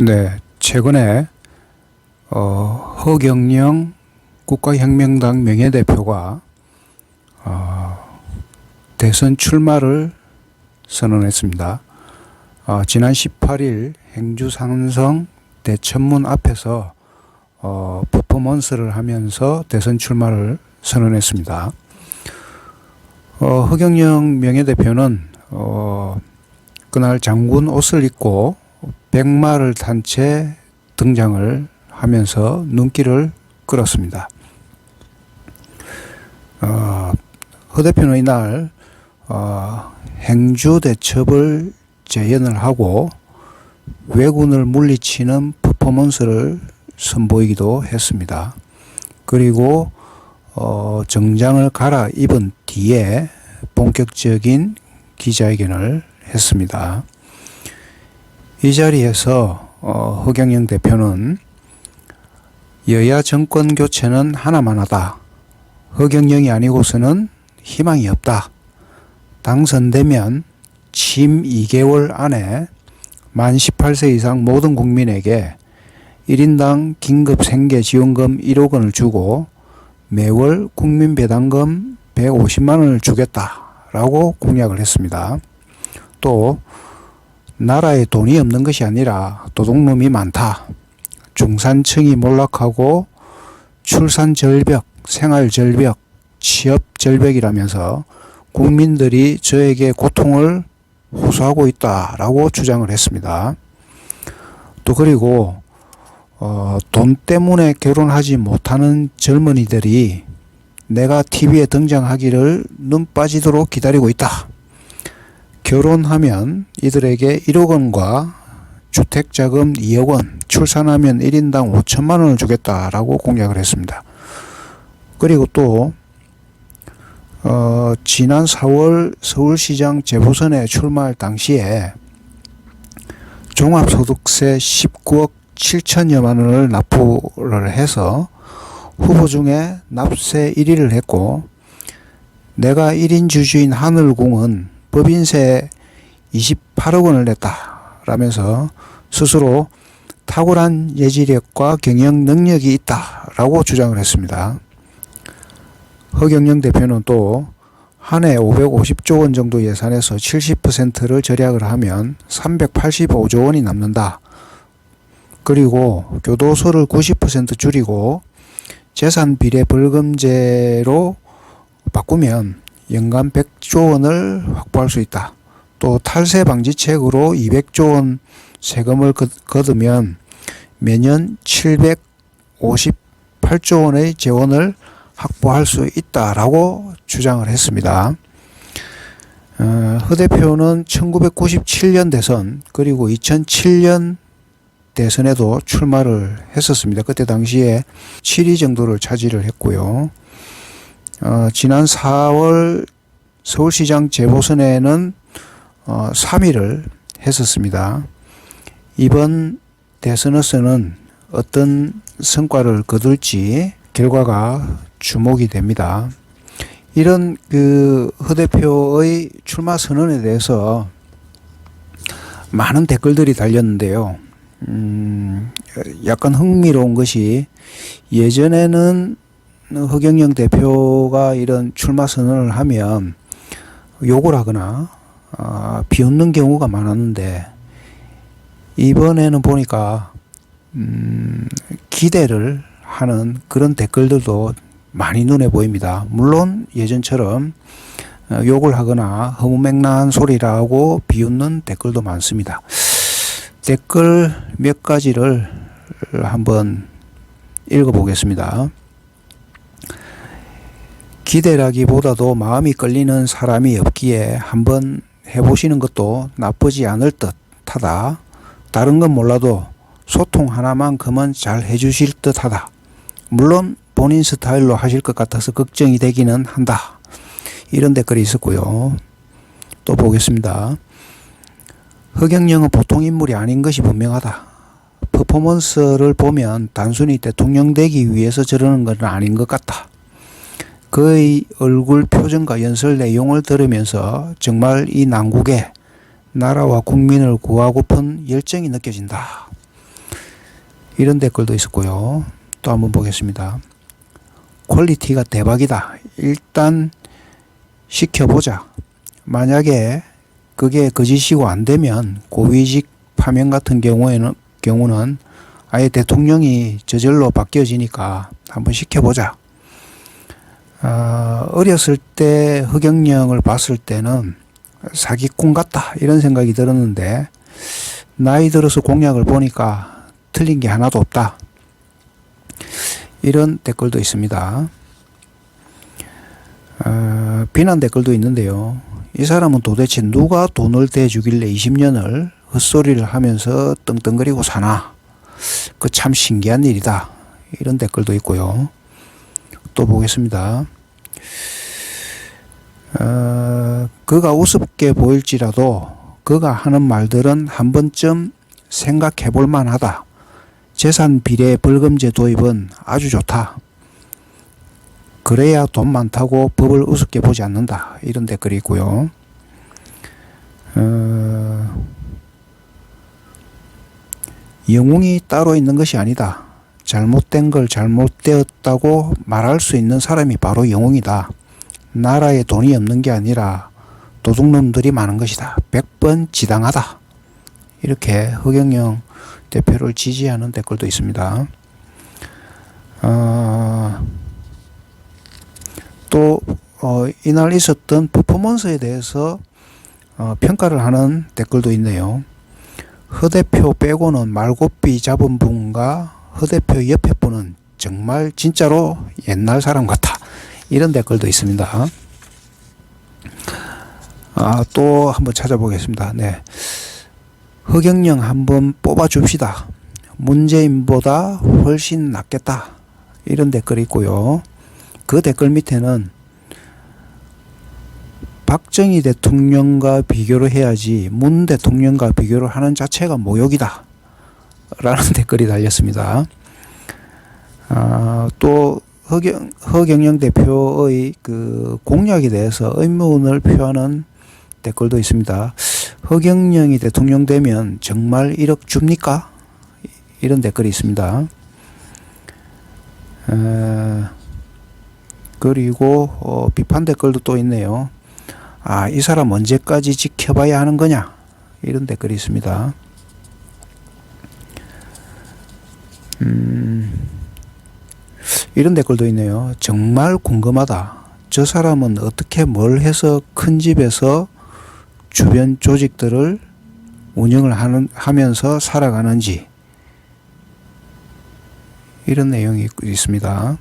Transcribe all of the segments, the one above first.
네, 최근에 허경영 국가혁명당 명예대표가 대선 출마를 선언했습니다. 지난 18일 행주산성 대천문 앞에서 퍼포먼스를 하면서 대선 출마를 선언했습니다. 허경영 명예대표는 그날 장군 옷을 입고 백마를 탄 채 등장을 하면서 눈길을 끌었습니다. 허 대표는 이날 행주 대첩을 재연을 하고 왜군을 물리치는 퍼포먼스를 선보이기도 했습니다. 그리고 정장을 갈아입은 뒤에 본격적인 기자회견을 했습니다. 이 자리에서 허경영 대표는 여야 정권 교체는 하나만 하다. 허경영이 아니고서는 희망이 없다. 당선되면 취임 2개월 안에 만 18세 이상 모든 국민에게 1인당 긴급 생계지원금 1억 원을 주고 매월 국민배당금 150만 원을 주겠다라고 공약을 했습니다. 또 나라에 돈이 없는 것이 아니라 도둑놈이 많다. 중산층이 몰락하고 출산절벽, 생활절벽, 취업절벽이라면서 국민들이 저에게 고통을 호소하고 있다라고 주장을 했습니다. 또 그리고 돈 때문에 결혼하지 못하는 젊은이들이 내가 TV에 등장하기를 눈 빠지도록 기다리고 있다. 결혼하면 이들에게 1억 원과 주택자금 2억 원, 출산하면 1인당 5천만 원을 주겠다라고 공약을 했습니다. 그리고 또 지난 4월 서울시장 재보선에 출마할 당시에 종합소득세 19억 7천여만 원을 납부를 해서 후보 중에 납세 1위를 했고, 내가 1인 주주인 하늘궁은 법인세 28억 원을 냈다라면서 스스로 탁월한 예지력과 경영 능력이 있다라고 주장을 했습니다. 허경영 대표는 또 한 해 550조 원 정도 예산에서 70%를 절약을 하면 385조 원이 남는다. 그리고 교도소를 90% 줄이고 재산 비례 벌금제로 바꾸면 연간 100조 원을 확보할 수 있다. 또 탈세 방지책으로 200조 원 세금을 거두면 매년 758조 원의 재원을 확보할 수 있다라고 주장을 했습니다. 허 대표는 1997년 대선 그리고 2007년 대선에도 출마를 했었습니다. 그때 당시에 7위 정도를 차지를 했고요. 지난 4월 서울시장 재보선에는 3위를 했었습니다. 이번 대선에서는 어떤 성과를 거둘지 결과가 주목이 됩니다. 이런 허 대표의 출마 선언에 대해서 많은 댓글들이 달렸는데요. 약간 흥미로운 것이, 예전에는 허경영 대표가 이런 출마 선언을 하면 욕을 하거나 비웃는 경우가 많았는데, 이번에는 보니까 기대를 하는 그런 댓글들도 많이 눈에 보입니다. 물론 예전처럼 욕을 하거나 허무맹랑한 소리라고 비웃는 댓글도 많습니다. 댓글 몇 가지를 한번 읽어보겠습니다. 기대라기보다도 마음이 끌리는 사람이 없기에 한번 해보시는 것도 나쁘지 않을 듯하다. 다른 건 몰라도 소통 하나만큼은 잘 해주실 듯하다. 물론 본인 스타일로 하실 것 같아서 걱정이 되기는 한다. 이런 댓글이 있었고요. 또 보겠습니다. 허경영은 보통 인물이 아닌 것이 분명하다. 퍼포먼스를 보면 단순히 대통령 되기 위해서 저러는 건 아닌 것 같다. 그의 얼굴 표정과 연설 내용을 들으면서 정말 이 난국에 나라와 국민을 구하고픈 열정이 느껴진다. 이런 댓글도 있었고요. 또 한번 보겠습니다. 퀄리티가 대박이다. 일단 시켜보자. 만약에 그게 거짓이고 안 되면 고위직 파면 같은 경우는 아예 대통령이 저절로 바뀌어지니까 한번 시켜보자. 어렸을 때 허경영을 봤을 때는 사기꾼 같다 이런 생각이 들었는데 나이 들어서 공약을 보니까 틀린 게 하나도 없다. 이런 댓글도 있습니다. 비난 댓글도 있는데요. 이 사람은 도대체 누가 돈을 대주길래 20년을 헛소리를 하면서 떵떵거리고 사나. 그 참 신기한 일이다. 이런 댓글도 있고요. 또 보겠습니다. 그가 우습게 보일지라도 그가 하는 말들은 한 번쯤 생각해 볼 만하다. 재산 비례 벌금제 도입은 아주 좋다. 그래야 돈 많다고 법을 우습게 보지 않는다. 이런 댓글이 있고요. 영웅이 따로 있는 것이 아니다. 잘못된 걸 잘못되었다고 말할 수 있는 사람이 바로 영웅이다. 나라에 돈이 없는 게 아니라 도둑놈들이 많은 것이다. 100번 지당하다. 이렇게 허경영 대표를 지지하는 댓글도 있습니다. 또 이날 있었던 퍼포먼스에 대해서 평가를 하는 댓글도 있네요. 허 대표 빼고는 말고삐 잡은 분과 허 대표 옆에 분은 정말 진짜로 옛날 사람 같아. 이런 댓글도 있습니다. 또 한번 찾아보겠습니다. 네. 허경영 한번 뽑아줍시다. 문재인보다 훨씬 낫겠다. 이런 댓글이 있고요. 그 댓글 밑에는 박정희 대통령과 비교를 해야지 문 대통령과 비교를 하는 자체가 모욕이다. 라는 댓글이 달렸습니다. 또 허경영 대표의 그 공약에 대해서 의문을 표하는 댓글도 있습니다. 허경영이 대통령 되면 정말 1억 줍니까? 이런 댓글이 있습니다. 그리고 비판 댓글도 또 있네요. 이 사람 언제까지 지켜봐야 하는 거냐? 이런 댓글이 있습니다. 이런 댓글도 있네요. 정말 궁금하다. 저 사람은 어떻게 뭘 해서 큰 집에서 주변 조직들을 운영을 하면서 살아가는지. 이런 내용이 있습니다.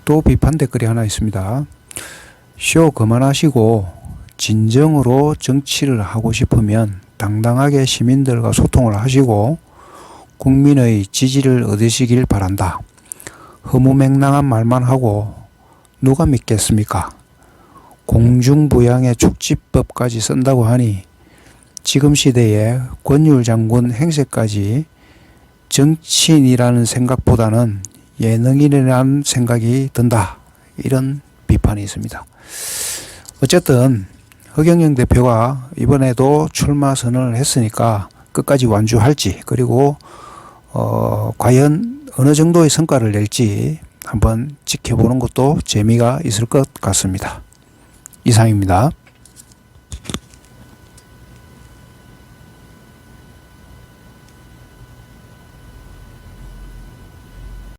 또 비판 댓글이 하나 있습니다. 쇼 그만하시고 진정으로 정치를 하고 싶으면 당당하게 시민들과 소통을 하시고 국민의 지지를 얻으시길 바란다. 허무맹랑한 말만 하고 누가 믿겠습니까? 공중부양의 촉지법까지 쓴다고 하니 지금 시대에 권율 장군 행세까지 정치인이라는 생각보다는 예능인이라는 생각이 든다. 이런 비판이 있습니다. 어쨌든 허경영 대표가 이번에도 출마 선언을 했으니까 끝까지 완주할지 그리고 과연 어느 정도의 성과를 낼지 한번 지켜보는 것도 재미가 있을 것 같습니다. 이상입니다.